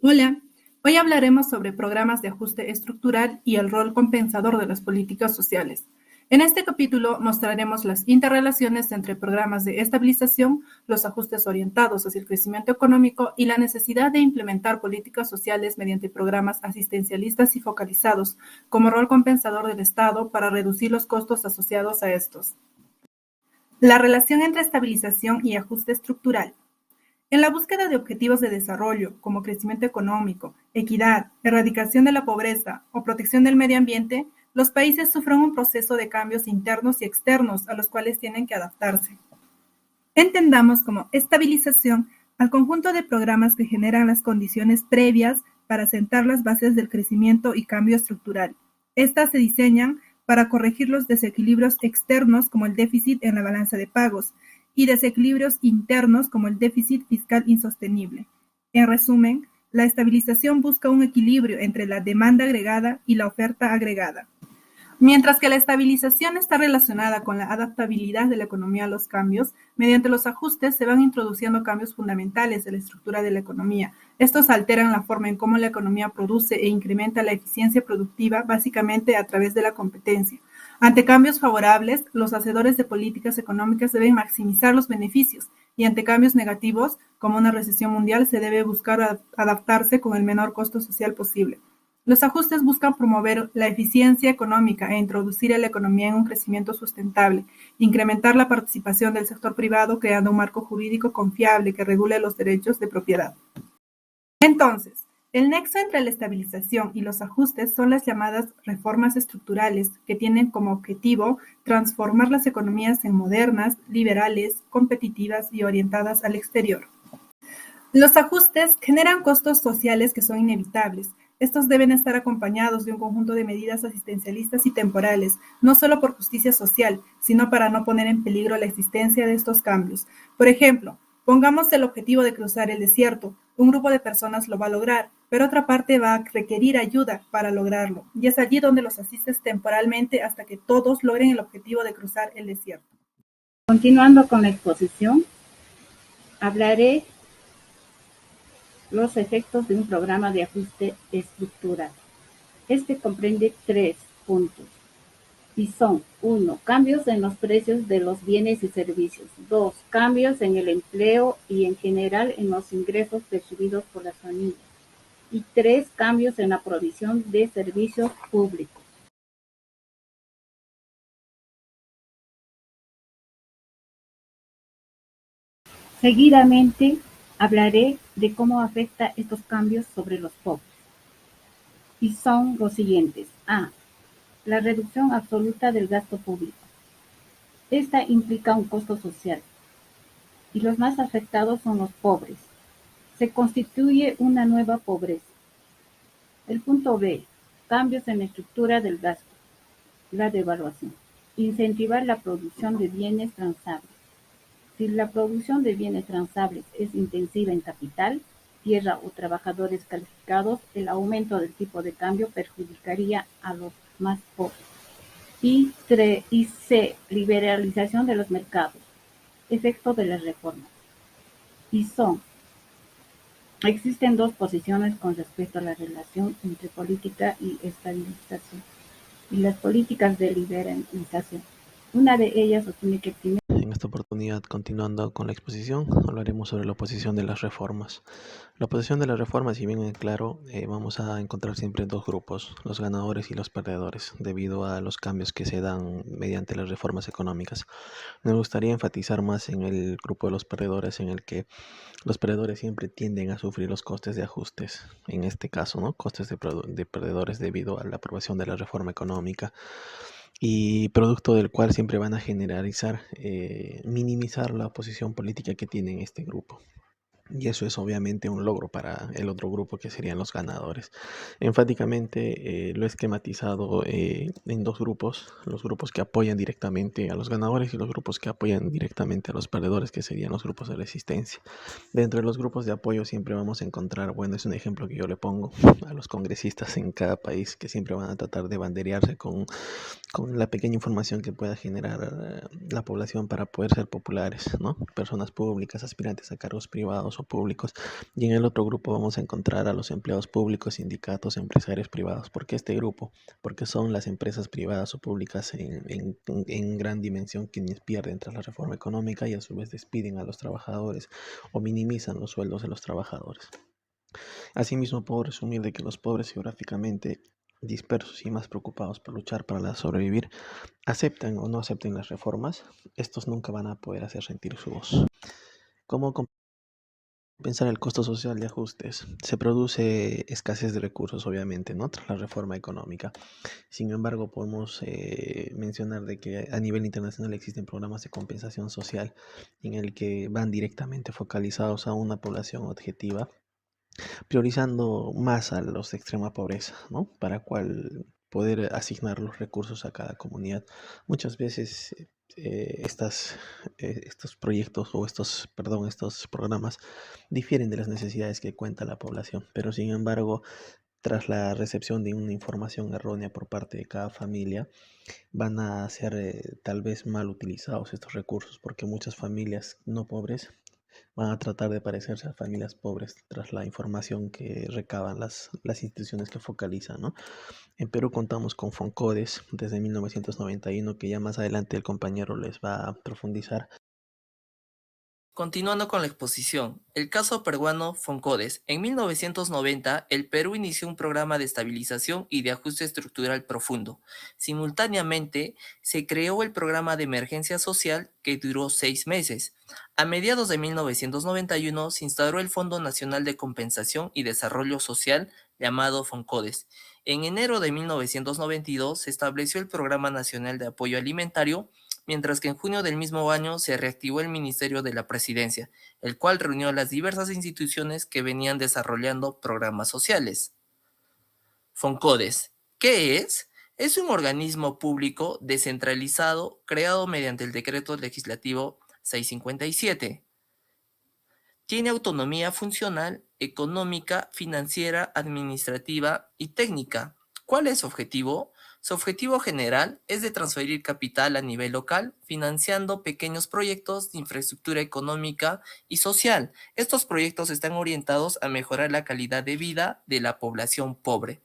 Hola, hoy hablaremos sobre programas de ajuste estructural y el rol compensador de las políticas sociales. En este capítulo mostraremos las interrelaciones entre programas de estabilización, los ajustes orientados hacia el crecimiento económico y la necesidad de implementar políticas sociales mediante programas asistencialistas y focalizados como rol compensador del Estado para reducir los costos asociados a estos. La relación entre estabilización y ajuste estructural. En la búsqueda de objetivos de desarrollo, como crecimiento económico, equidad, erradicación de la pobreza o protección del medio ambiente, los países sufren un proceso de cambios internos y externos a los cuales tienen que adaptarse. Entendamos como estabilización al conjunto de programas que generan las condiciones previas para sentar las bases del crecimiento y cambio estructural. Estas se diseñan para corregir los desequilibrios externos como el déficit en la balanza de pagos y desequilibrios internos como el déficit fiscal insostenible. En resumen, la estabilización busca un equilibrio entre la demanda agregada y la oferta agregada. Mientras que la estabilización está relacionada con la adaptabilidad de la economía a los cambios, mediante los ajustes se van introduciendo cambios fundamentales de la estructura de la economía. Estos alteran la forma en cómo la economía produce e incrementa la eficiencia productiva, básicamente a través de la competencia. Ante cambios favorables, los hacedores de políticas económicas deben maximizar los beneficios, y ante cambios negativos, como una recesión mundial, se debe buscar adaptarse con el menor costo social posible. Los ajustes buscan promover la eficiencia económica e introducir a la economía en un crecimiento sustentable, incrementar la participación del sector privado creando un marco jurídico confiable que regule los derechos de propiedad. Entonces, el nexo entre la estabilización y los ajustes son las llamadas reformas estructurales, que tienen como objetivo transformar las economías en modernas, liberales, competitivas y orientadas al exterior. Los ajustes generan costos sociales que son inevitables. Estos deben estar acompañados de un conjunto de medidas asistencialistas y temporales, no solo por justicia social, sino para no poner en peligro la existencia de estos cambios. Por ejemplo, pongamos el objetivo de cruzar el desierto. Un grupo de personas lo va a lograr, pero otra parte va a requerir ayuda para lograrlo, y es allí donde los asistes temporalmente hasta que todos logren el objetivo de cruzar el desierto. Continuando con la exposición, hablaré los efectos de un programa de ajuste estructural. Este comprende 3 puntos y son: 1. Cambios en los precios de los bienes y servicios. 2. Cambios en el empleo y en general en los ingresos percibidos por las familias. Y 3. Cambios en la provisión de servicios públicos. Seguidamente hablaré de cómo afecta estos cambios sobre los pobres. Y son los siguientes. A. La reducción absoluta del gasto público. Esta implica un costo social, y los más afectados son los pobres. Se constituye una nueva pobreza. El punto B. Cambios en la estructura del gasto. La devaluación. Incentivar la producción de bienes transables. Si la producción de bienes transables es intensiva en capital, tierra o trabajadores calificados, el aumento del tipo de cambio perjudicaría a los más pobres. Y C. Liberalización de los mercados. Efecto de las reformas. Y son: existen dos posiciones con respecto a la relación entre política y estabilización y las políticas de liberalización. Una de ellas sostiene que primero. En esta oportunidad, continuando con la exposición, hablaremos sobre la oposición de las reformas. La oposición de las reformas, si bien es claro, vamos a encontrar siempre dos grupos, los ganadores y los perdedores, debido a los cambios que se dan mediante las reformas económicas. Me gustaría enfatizar más en el grupo de los perdedores, en el que los perdedores siempre tienden a sufrir los costes de ajustes, en este caso, ¿no? Costes de perdedores debido a la aprobación de la reforma económica, y producto del cual siempre van a generalizar, minimizar la posición política que tienen este grupo. Y eso es obviamente un logro para el otro grupo, que serían los ganadores. Enfáticamente lo he esquematizado en dos grupos: los grupos que apoyan directamente a los ganadores y los grupos que apoyan directamente a los perdedores, que serían los grupos de resistencia. Dentro de los grupos de apoyo siempre vamos a encontrar, bueno, es un ejemplo que yo le pongo a los congresistas en cada país, que siempre van a tratar de banderearse con la pequeña información que pueda generar la población para poder ser populares, ¿no? Personas públicas, aspirantes a cargos privados no públicos. Y en el otro grupo vamos a encontrar a los empleados públicos, sindicatos, empresarios privados. ¿Por qué este grupo? Porque son las empresas privadas o públicas en gran dimensión quienes pierden tras la reforma económica y a su vez despiden a los trabajadores o minimizan los sueldos de los trabajadores. Asimismo, puedo resumir de que los pobres geográficamente dispersos y más preocupados por luchar para sobrevivir, aceptan o no acepten las reformas, estos nunca van a poder hacer sentir su voz. ¿Cómo compensar el costo social de ajustes? Se produce escasez de recursos, obviamente, ¿no? Tras la reforma económica. Sin embargo, podemos mencionar de que a nivel internacional existen programas de compensación social en el que van directamente focalizados a una población objetiva, priorizando más a los de extrema pobreza, ¿no? Para cual poder asignar los recursos a cada comunidad. Muchas veces estos proyectos o estos programas difieren de las necesidades que cuenta la población, pero sin embargo, tras la recepción de una información errónea por parte de cada familia, van a ser tal vez mal utilizados estos recursos, porque muchas familias no pobres van a tratar de parecerse a familias pobres tras la información que recaban las instituciones que focalizan, ¿no? En Perú contamos con Foncodes desde 1991, que ya más adelante el compañero les va a profundizar. Continuando con la exposición, el caso peruano Foncodes. En 1990, el Perú inició un programa de estabilización y de ajuste estructural profundo. Simultáneamente, se creó el programa de emergencia social que duró 6 meses. A mediados de 1991 se instauró el Fondo Nacional de Compensación y Desarrollo Social, llamado Foncodes. En enero de 1992 se estableció el Programa Nacional de Apoyo Alimentario, mientras que en junio del mismo año se reactivó el Ministerio de la Presidencia, el cual reunió a las diversas instituciones que venían desarrollando programas sociales. Foncodes, ¿qué es? Es un organismo público descentralizado creado mediante el Decreto Legislativo 657. Tiene autonomía funcional, económica, financiera, administrativa y técnica. ¿Cuál es su objetivo? Su objetivo general es de transferir capital a nivel local, financiando pequeños proyectos de infraestructura económica y social. Estos proyectos están orientados a mejorar la calidad de vida de la población pobre.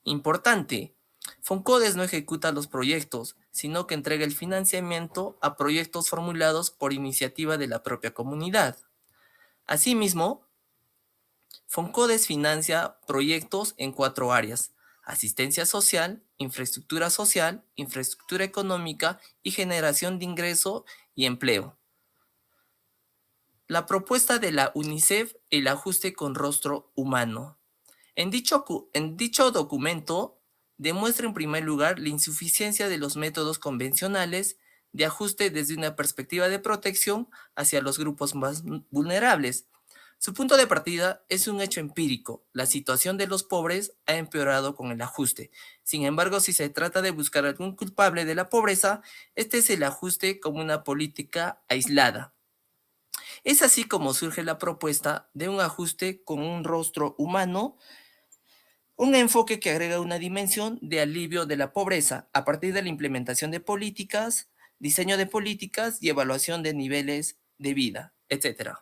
Importante, Foncodes no ejecuta los proyectos, sino que entrega el financiamiento a proyectos formulados por iniciativa de la propia comunidad. Asimismo, Foncodes financia proyectos en 4 áreas: asistencia social, infraestructura económica y generación de ingreso y empleo. La propuesta de la UNICEF, el ajuste con rostro humano. En dicho documento, demuestra en primer lugar la insuficiencia de los métodos convencionales de ajuste desde una perspectiva de protección hacia los grupos más vulnerables. Su punto de partida es un hecho empírico: la situación de los pobres ha empeorado con el ajuste. Sin embargo, si se trata de buscar algún culpable de la pobreza, este es el ajuste como una política aislada. Es así como surge la propuesta de un ajuste con un rostro humano, un enfoque que agrega una dimensión de alivio de la pobreza a partir de la implementación de políticas, diseño de políticas y evaluación de niveles de vida, etc.